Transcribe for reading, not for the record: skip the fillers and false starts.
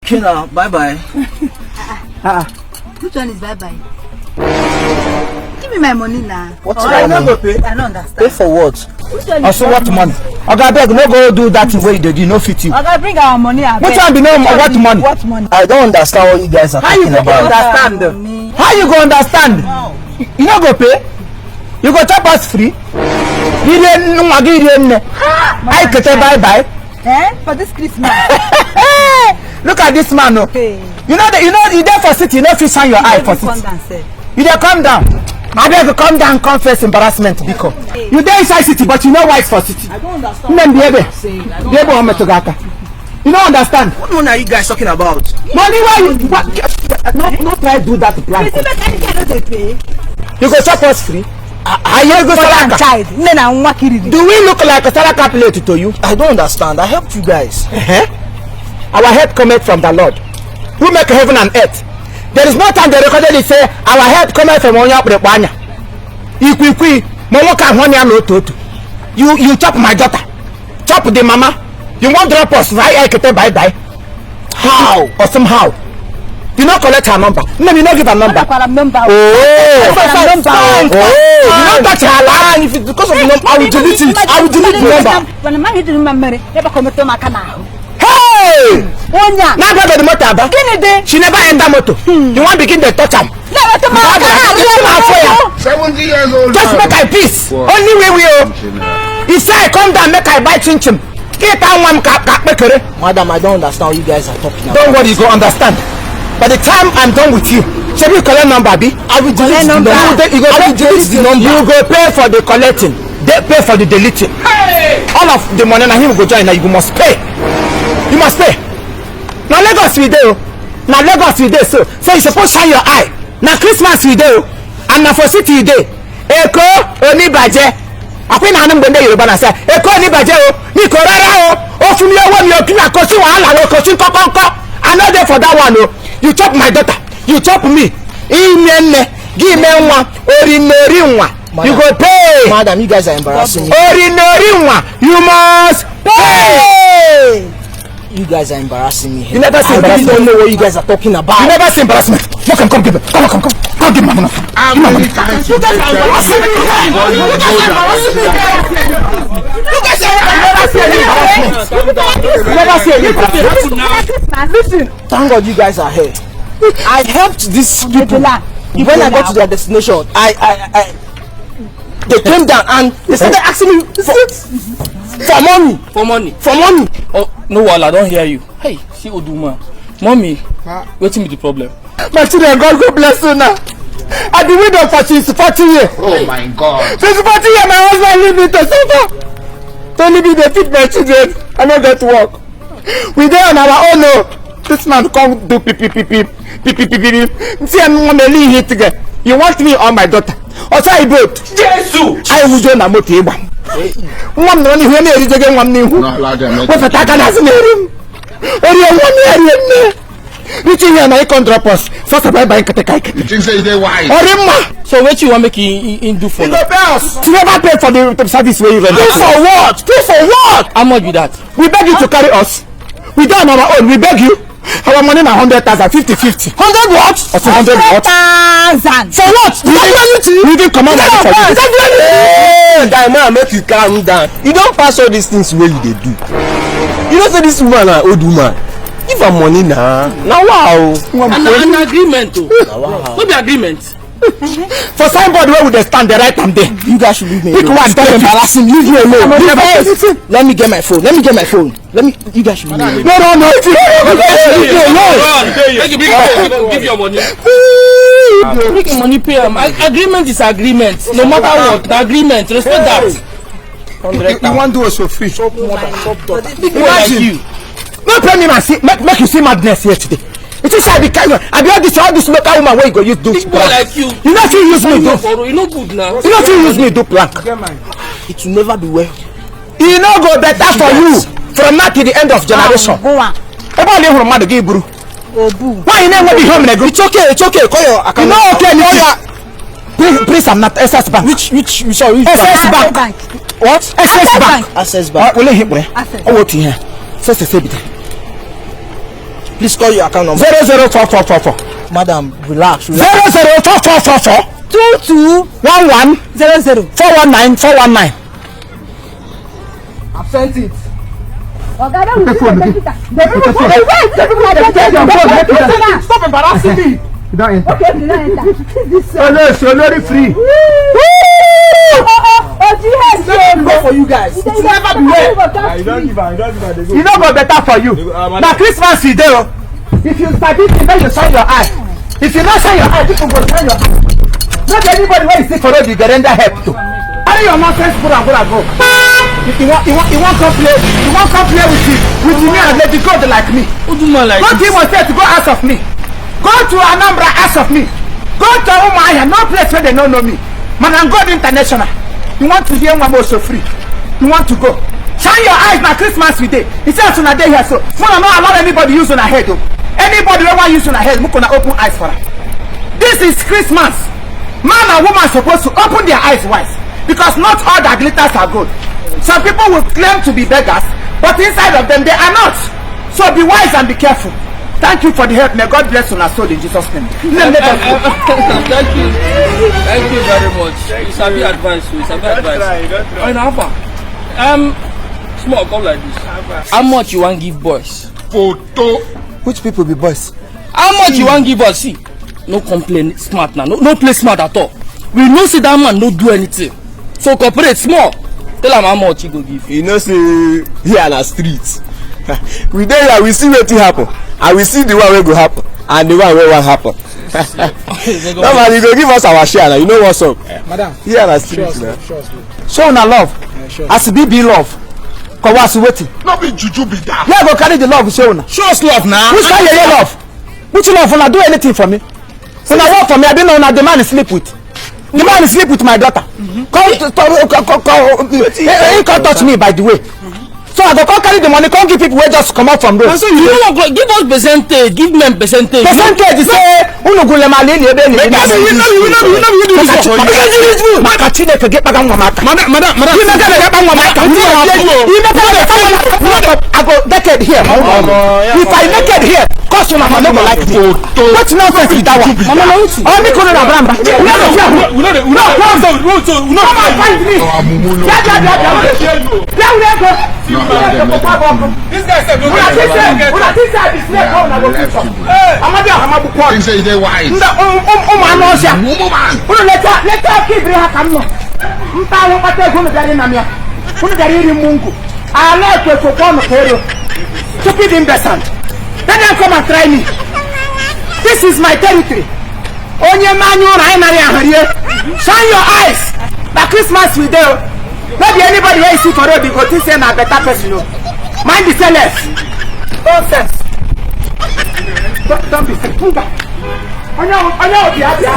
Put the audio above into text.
Okay now, bye-bye. Which one is bye-bye? Give me my money now. What's I don't go pay. I don't understand. Pay for what? Which one is Also what money? Okay, beg, no go do that way you do, no fit you. Okay, bring our money. Which one be no what money? What money? I don't understand what you guys are talking about. Understand? How you go understand? No. You no go pay? You go chop us free? You didn't I could say bye-bye. For this Christmas. Look at this man, no. Hey. You know you there for city, you know if you shine your eye for city. You there come down. I beg you come down, confess embarrassment because you there inside city, but you know why it's for city. I don't understand. You don't understand. What money are you guys talking about? Money why you not try to do that plan. You go chop us free. I hear go child. Do we look like a salaka plate to you? I don't understand. I helped you guys. Our help cometh from the Lord, who make heaven and earth. There is no time they recorded it say our help cometh from Onya Prepanya. You chop my daughter, chop the mama. You won't drop us right? Bye. How or somehow? You not collect her number. No, you not give her number. Oh, you not touch her line. If it's because of the number, I will delete it. I will delete the number. When the man hit remember, never come to my canal. Hey! Now go to the motor. She never enter motor. You want begin to touch him? 70 years old. Just make I peace. Only way we are. He say I come down, make I buy chin. Madam, I don't understand what you guys are talking about. Don't worry, you go understand. By the time I'm done with you, shall we collect number B? I will delete the number. You go pay for the collecting. They pay for the deleting. Hey! All of the money now him go join. Now you must pay. You must pay. Now Lagos we do. Now Lagos we do. So you supposed to shine your eye. Now Christmas we do. And now for city we do. Eko oni baje. Akwina hanu mbende Yoruba na say Eko oni baje o. Mi ko rara o. O fun mi owo mi o kila ko si wahala wo ko si kokonko. I know there for that one o. You chop my daughter. You chop me. Imenne. Give me one. Orinori one. You go pay. Madam, you guys are embarrassing me. Orinori one. You must pay. You guys are embarrassing me. You never say embarrassment. I don't know what you guys are talking about. You never say embarrassment. Look, come give me. Come. Come give me. How many times you guys are embarrassing me? You guys are embarrassing me. Listen, thank God you guys are here. I helped these people. When I got to their destination, they came down and they started asking me for money. Oh no, I don't hear you. Hey, see Oduma, mommy, what's the problem? My children, God go bless you now. At the window for 40 years. Oh my God. 40 years, my husband leave me to suffer. To leave me to feed my children. I don't get to work. We there on our own. No. This man come do pee. See, I'm gonna leave here together. You want me or my daughter? Also, I brought. Jesus. I will join a motive. One money when they again one new. What a tackle name. Reaching here, I can't drop us. First of all, by Katekai. You think they wise? So what you want me to do for us? To never pay for the service where you rent. Pay for what? How much be that? We beg you to carry us. We done on our own. We beg you. Our money now 100,000, 50. 100 what? Or 200 what? 100,000. For what? We didn't come out for you. That man make you calm down. You don't pass all these things where they do. You don't say this woman an old woman. Give her money now. Now wow. An agreement too. What the agreement? For somebody where would they stand the right time there? You guys should leave me alone. Embarrassing. Leave me alone. Let me get my phone. You guys should leave me alone. No. Give your money. Make money pay. Agreement is agreement. No matter what, the agreement. Respect that. You want to do us for free? Imagine. No pay me make you see madness here today. It is I be kind of I be all this local woman where you go use do like you. You know if you use me do. You know good now. You know if you use me do plank. It will never be well. You know go better for you from now to the end of generation. Go on. Why you never be home? It's okay. Call your account. No, okay, please, I'm not SS Bank. Which SS Bank? What? SS Bank. Access Bank. Will you hit me? Oh, what here? Please call your account number. 004444. Madam, relax. 004444. 2211 00 419 419. I've sent it. Stop embarrassing me. You don't enter. Okay, you don't enter. Oh no, so not free. Go for you guys. You don't go better for you. Now Christmas is there. If you start it, then you shine your eye. If you not shine your eye, people go shine your eye. Not anybody when you see for road, you get render help to. Carry your nonsense, put and go. If you want come play with me and let it go like me. Go to him and say to go ask of me. Go to Anambra, ask of me. Go to Umaya, no place where they don't know me. Man, I'm God international. You want to hear one more so free. You want to go. Shine your eyes now Christmas with day. He says on a day here so. Man, not allow anybody use on a head though. Anybody ever use on a head, look on open eyes for her. This is Christmas. Man and woman are supposed to open their eyes wide. Because not all that glitters are good. Some people will claim to be beggars, but inside of them they are not. So be wise and be careful. Thank you for the help. May God bless you and soul in Jesus' name. Thank you. Thank you very much. It's a bit advice. Small come like this. How much you want give boys? Photo. Which people be boys? How much you want give us? See, no complain smart now. No play smart at all. We know see that man no do anything. So cooperate small. Tell him how much he go give. You know say here na street. We dey here, we see wetin happen, and we see the one wey go happen, and the one wey wan happen. Normally, you go give us our share now. You know what's up? Madam. Here na street now. Show na love. As be love. Cause what's waiting? No be juju be that. Yeah, go carry the love show na. Show us love now. Which kind of love? Which love? Una do anything for me? Una work for me? I been know the man is sleep with. The man is sleep with my daughter. He can't touch me by the way. So I go come carry the money, come give people where just come out from road. So you know what? Give us percentage. Give them percentage. Percentage is say uno go le mali ni ebe ni. You know do this for you. Makachine forget baga mama. Madam. You make get baga mama. You make get I go naked here. If I naked here, cause una no go like me. What nonsense is that one? Mama no uti. Oh me kono na bramba. We no find me. This guy said Una say the snake how una go fix up. Amadi ahamabu kwa. He say they wise. Nda anu osha. Woman. Unu leta kibri haka mno. Mpa wo pate go mdari na mia. Unu dari ri Mungu. Ala kwe kokono kero. Stupid imbecile. Then you come and try me. This is my territory. Onye manyu rai na ya hariye. Shine your eyes. By Christmas we dey. Maybe anybody where you see for road go think say na better person no. Mind the sellers. Nonsense. Don't be sick. Onye obi abia.